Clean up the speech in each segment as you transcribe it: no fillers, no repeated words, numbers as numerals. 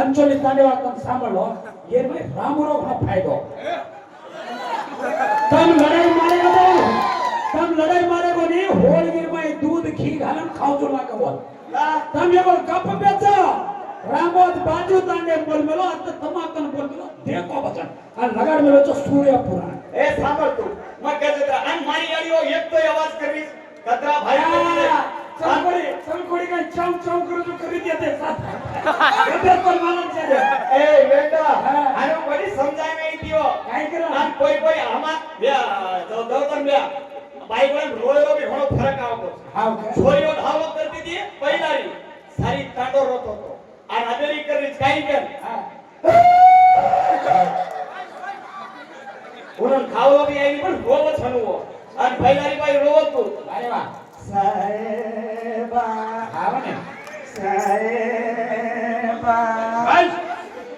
अंचोली तांडेवाळांत सांभाळलो ये भाई रामरो हा फायदो तम लड़ाई मारे कोनी होळगीर में दूध घी घालन खावजो लाका बोल तम ये बोल कप बेचा रामोद बाजू तांडे बोल मेलो आता तमाकन बोल मेलो देखो बचन आणि लगाड मेलो तो सूर्य पुराण ए सांभाळ तू मग गजरा आणि मारी गाडीओ एक तो आवाज करवी कतरा भाई संकोडी काय चाव चाव करू जो करीत येते साथ गदर पण मानन छे ए बेटा आरो बडी समजाय नाही दियो काय करा आणि कोई आमा ब्या दौतन ब्या बाईक वन रोळो बी घणो फरक आवतो हाव छोरीओ धावो करती ती पहिलारी सारी तांडो रोत होतो आणि अमेरिक करीच काही कर उरण खावो बी आई पण रोवच हनुवो आणि पहिलारी बाई रोवत तू अरे वा साहेबा आवने साहेबा बस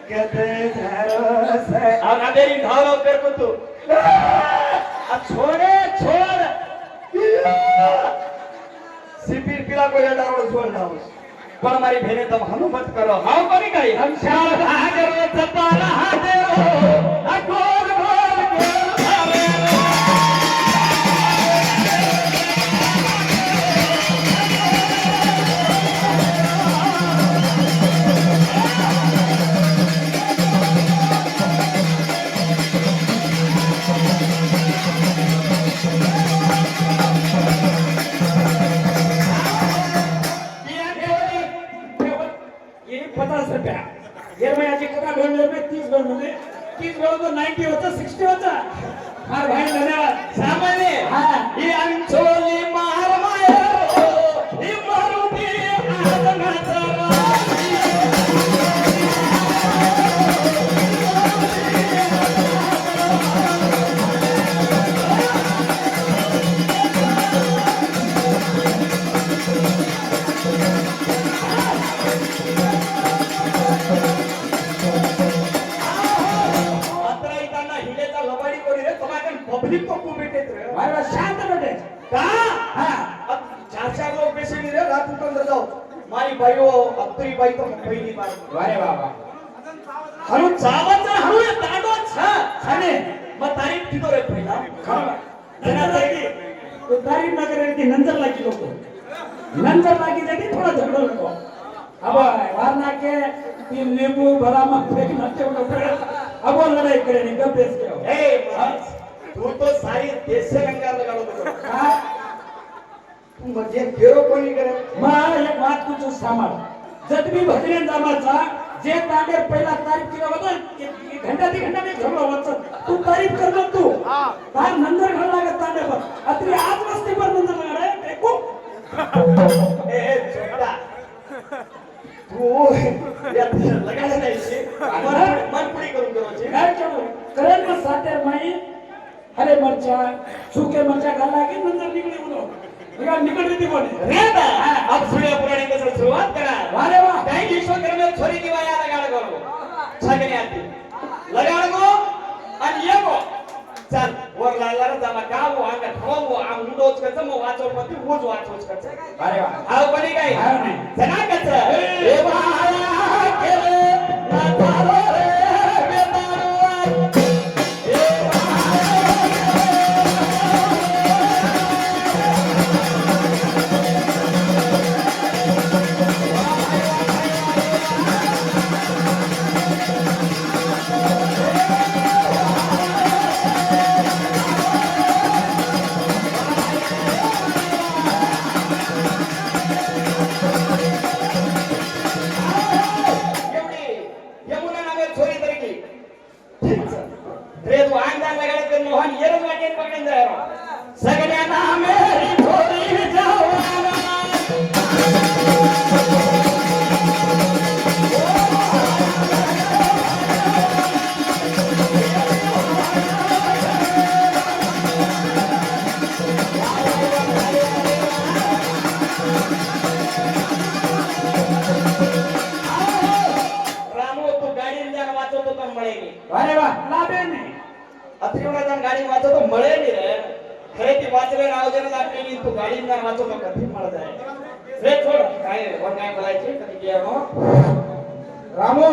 कदे झारो से और अमेरिक धावो कर को तू छोड़े छोड़ सिपिर पिला को या डावो छोड़ डावो पण मारी भेने तब हम मत करो हाउ करी गई हम शाल हाजर सतारा हाजर अकोर भोल ये मैं आज कथा भेड़ में 30 भेड़ में 30 भेड़ तो 90 होता 60 होता हां भाई धन्यवाद सामने हां ये अंचोली मार माया ये मारुती आदनाचा हिप्पो खूप भेटेत रे अरे वा, शांत बेटे का हा अब चार लोग पैसे नहीं रे रात को अंदर जाओ मारी भाईओ अत्तरी बाई तो पहिली बार अरे बाबा हनु चावाचा हनु या ताडो छ छाने मग तारीख किती रे पहिला खरं जना तारीख तो तारीफ न करे ती नंतर लागी लोक नंतर लागी जाती थोडा झगडो नको अब वारना के ती नींबू भरा मग फेक नते अब लड़ाई करे नहीं गप बेस के ए तू तो सारी देश से गंगार लगालो तो हा तू म्हणजे फेरो कोणी करे मग एक बात तुझं सांभाळ जतबी भजन जमाचा जे तांडे पहिला तारीफ केला होता घंटा ती घंटा मी झगडो होत तू तारीफ कर मग तू तार नंतर घर लागत तांडे पर अत्री आज मस्ती पर नंतर लगा रे देखो ए छोटा तू या लगायला नाही शे मन पुडी करून करूचे काय करू करेल मग सातेर माई हरे मरचा सूखे मरचा घाला की नंतर निकले बोलो निकल निकल रीती बोले रे बा अब सूर्य पुराणी कसं सुरुवात करा अरे वा काही विश्वकर्म में छोरी दिवाया लगाड़ करो छगने आती लगाड़ को आणि ये को चल वर लाला जमा गाव आंगा ठोंगो आ मुंडोच कच मो वाचो पती वोज वाचोच कच अरे वा हाव बनी काय हाव नाही जना कच ए बाया केले ना थारो रे बेतारो अरे वा लाभे नाही अत्रिवडा जण गाडी वाचतो मळे नाही रे खरे ती वाचले नाव जण लागते की तू गाडी जण वाचतो कधी मळत आहे रे छोड काय वर काय बोलायचे कधी की हो रामो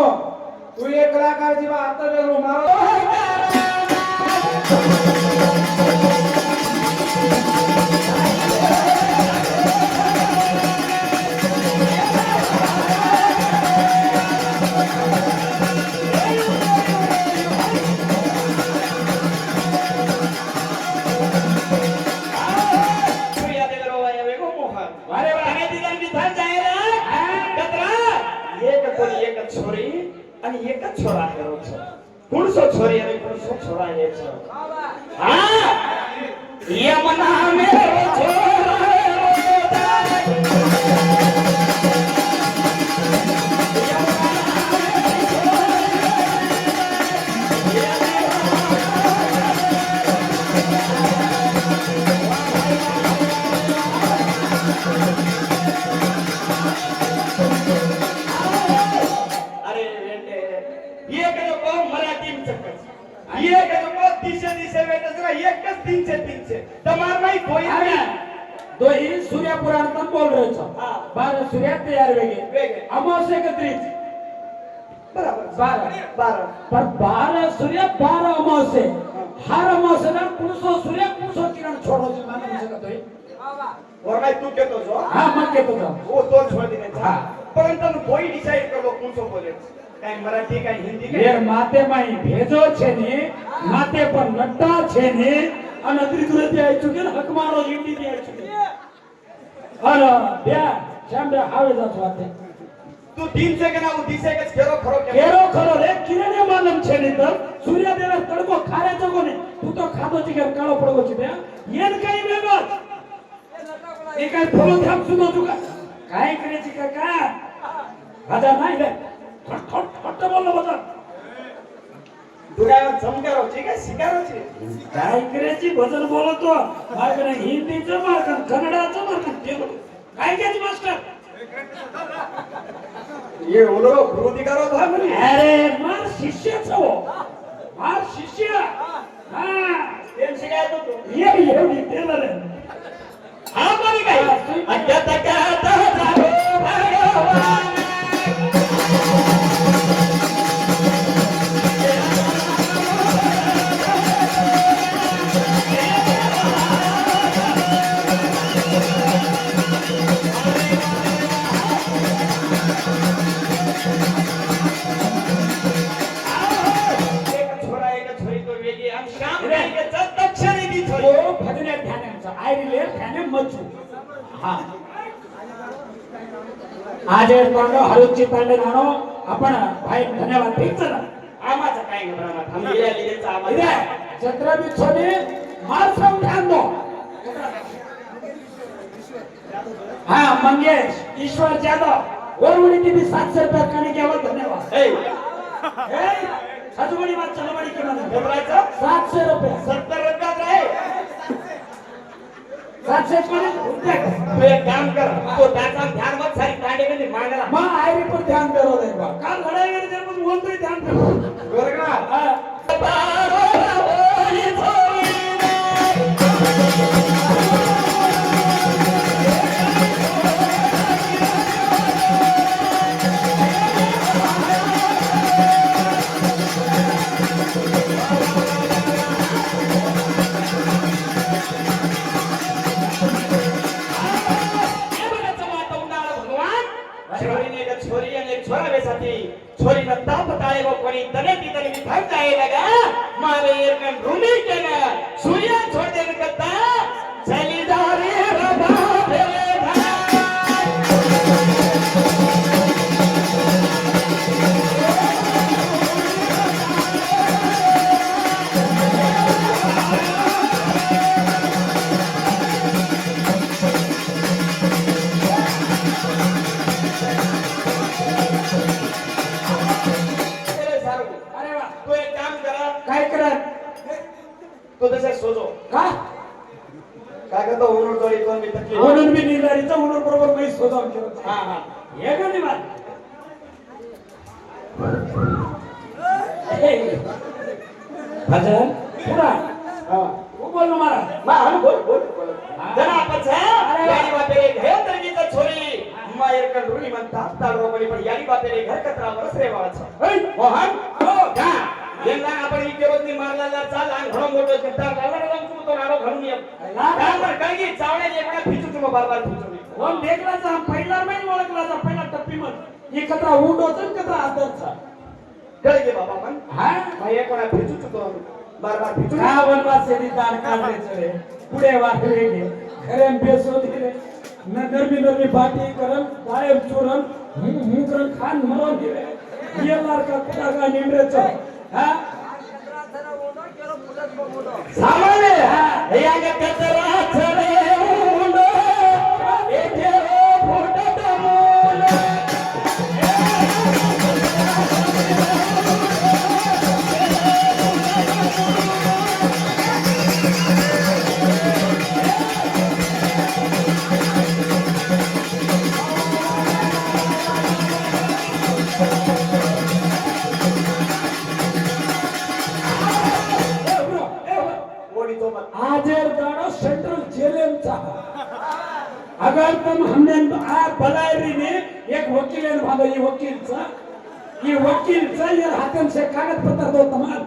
तू एक कलाकार जीवा आता जरूर मारो अरे वा एक छोरी आणि एकच छोरा करोच कुणसो छोरी आणि कुणसो छोरा हेच हा यमुना मेरो छोरा दोही सूर्य पुराण पण बोल रहे छो हाँ। 12 सूर्य तैयार वेगे वेगे। अमावस्या के त्रिज बराबर 12 पर 12 सूर्य 12 अमावस्या हर अमावस्या ना कुणसो सूर्य कुणसो किरण छोड़ो छे माने शकत होय और मैं तू कहतो जो हा मग के तो वो तो छोड़ देने हाँ। परंतु कोई डिसाइड कर लो कौन सो बोले काय मराठी काय हिंदी काय येर माते माई भेजो छे ने माते पर लट्टा छे ने અને ત્રિદુરથી આવી ચૂકી ને હકમારો ઈંડીથી આવી ચૂકી અરે બે શામ બે આવે જાત વાતે तू 3 सेकंड आऊ 30 सेकंड खेरो खरो કેરો ખરો રે કિરણે માલમ છે ને તો સૂર્યદેવ તડકો ખારે તો કોને તું તો ખાધો છે કે કાળો પડવો છે બે યેન કઈ બેગો એ કઈ ફોલો થાપ સુનો જુકા કાઈ કરે છે કાકા રાજા નહીં રે ખટ બોલો બધા दुरावर समकारो છે કે શિકારો છે काय करायची भजन बोलतो मार्गने हिंदीचं मार्ग कन्नडाचं मार्ग ते काय घ्यायची मास्टर ये ओलो गुरु दिकारो था म्हणे अरे मार शिष्यच हो मार शिष्य हा त्यांचे काय होतो ये एवढी टेलर आहे. हा बरी काय अज्ञात अज्ञात झालो भगवान ओ भजने ध्यानांचा आयरिले ध्याने मचू. हा आज पांडव हरुची पांडे नानो आपण भाई धन्यवाद ठीक चला. आमाचा काय घबराट आम्ही या लिहिलेचा आवाज इधे छत्र बिछोने मार सब ध्यान दो. हाँ मंगेश ईश्वर जादव और उन्हीं भी 700 रुपया करने के बाद धन्यवाद. सजवड़ी बात चलवड़ी के बाद घबरायचं 700 रुपया 70 रुपयात आहे 700 रुपया तू एक काम कर तो त्याचा ध्यान मत सारी कांडेमध्ये मांडला मां आयरी पर ध्यान करो दे बा का लड़ाई में जब बोलते ध्यान करो बरोबर छोरी आणि एक छोरा बेसाठी छोरी न ताप ताळे व कोणी तने ती तने मी भाग जाए लगा मारे एरकन रूमी के ना सूर्य छोड़ देने करता चली जा रे बाबा मेरे भाई अरे वाह तो एक काम करा काय करत तो तसे सोजो का काय करतो उन्होंने तो एक मी तकलीफ म्हणून मी निर्धारित म्हणून बरोबर मी शोधाव केलं. हां हां हे का नाही बात भजन पुरा हां वो बोल ना मारा मा हम बोल जना आपण अरे वा. यानी बापे घे तरीचा छोरी मा एरकन रूमी म्हणता ताळो बळी पण यानी बापे घर कचरा बरस रे वाचा ऐ मोहन हो का यंदा आपण ही केवळनी मारलेला चाल आणि घणो मोठो करता गावाला जाऊन तू तो नाडो घालून ये बरोबर काय की चावणे एकदा फिचू तू बारबार फिचू कोण देखला जा पहिला नाही ओळखला जा पहिला टप्पी मत एकत्र ऊंड होतं एकत्र आदरचा कळ गे बाबा मन हा भाई एक कोणा फिचू तो बारबार फिचू का वनवास यदि दार काढायचं रे पुढे वाढले गे खरे बेसो धीरे न नरमी बाटी करन दायम चोरन करन खान मरो धीरे ये लार का कुटा का निमरेचो हा सामाने हा या गे कचरा छरे उंडो एके फुटत मूल कोणी तो मत आजेर दाड़ो सेंट्रल जेल था. अगर तुम हमने आ बलायरी ने एक वकील ने भागा ये वकील चा ये हाथन से कागज पत्र दो तमाम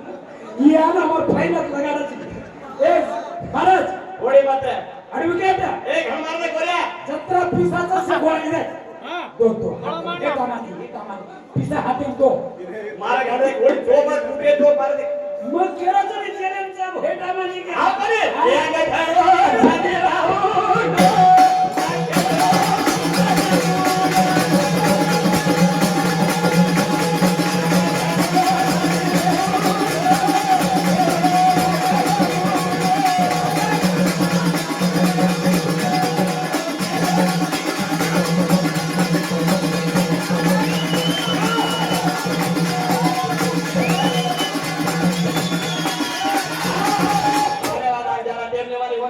ये आना और फाइनल लगाना चाहिए. एक महाराज कोणी मत एडवोकेट एक हमारे गोऱ्या 17 पिसाचा सगवाई रे दो एक आमानी पिसा हाती दो मारा घाडे कोणी जो मत कुठे तो मार दे मग केराचं विचारांचा भेट आमानी के आपण या गे घाडो झाले राहू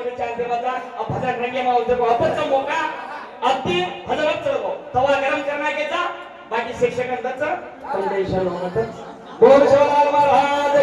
भजन रंगे में उसे को अपन तो मौका अति भजन चलो तवा गरम करना के जा बाकी शिक्षक अंदर चल कंडिशन होता बोल शोलाल महाराज